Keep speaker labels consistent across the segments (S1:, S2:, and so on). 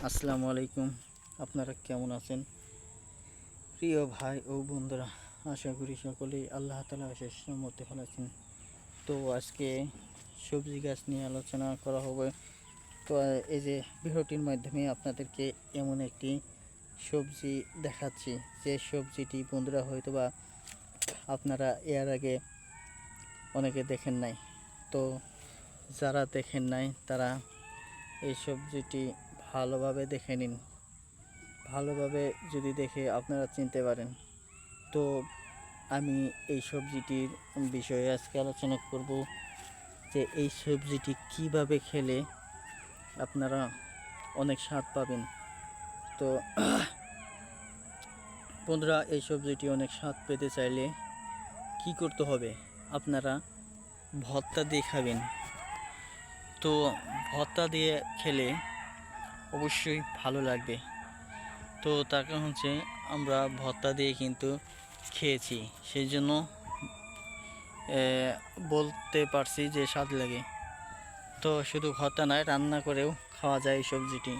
S1: আসসালামু আলাইকুম। আপনারা কেমন আছেন প্রিয় ভাই ও বন্ধুরা? আশা করি সকলেই আল্লাহ তাআলা অশেষ রহমতে ভালো আছেন। তো আজকে সবজি গাছ নিয়ে আলোচনা করা হবে। তো এই যে ভিডিওটির মাধ্যমে আপনাদেরকে এমন একটি সবজি দেখাচ্ছি, যে সবজিটি বন্ধুরা হয়তোবা আপনারা এর আগে অনেকে দেখেন নাই। তো যারা দেখেন নাই তারা এই সবজিটি ভালোভাবে দেখে নিন। ভালোভাবে যদি দেখে আপনারা চিনতে পারেন। তো আমি এই সবজিটির বিষয়ে আজকে আলোচনা করব, যে এই সবজিটি কিভাবে খেলে আপনারা অনেক স্বাদ পাবেন। তো বন্ধুরা, এই সবজিটি অনেক স্বাদ পেতে চাইলে কি করতে হবে? আপনারা ভর্তা দিয়ে খাবেন। তো ভর্তা দিয়ে খেলে অবশ্যই ভালো লাগবে। তো তার কারণ হচ্ছে আমরা ভর্তা দিয়ে কিন্তু খেয়েছি, সেই জন্য বলতে পারছি যে স্বাদ লাগে। তো শুধু ভর্তা নয়, রান্না করেও খাওয়া যায় এই সবজিটি।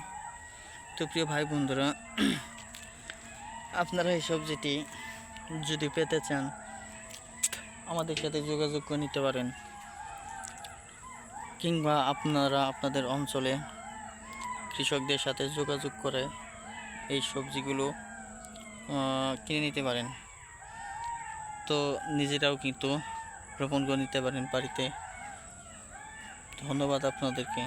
S1: তো প্রিয় ভাই বন্ধুরা, আপনারা এই সবজিটি যদি পেতে চান আমাদের সাথে যোগাযোগ করে নিতে পারেন, কিংবা আপনারা আপনাদের অঞ্চলে কৃষকদের সাথে যোগাযোগ করে এই সবজিগুলো কিনে নিতে পারেন। তো নিজেরাও কিন্তু রোপণ করে নিতে পারেন বাড়িতে। ধন্যবাদ আপনাদেরকে।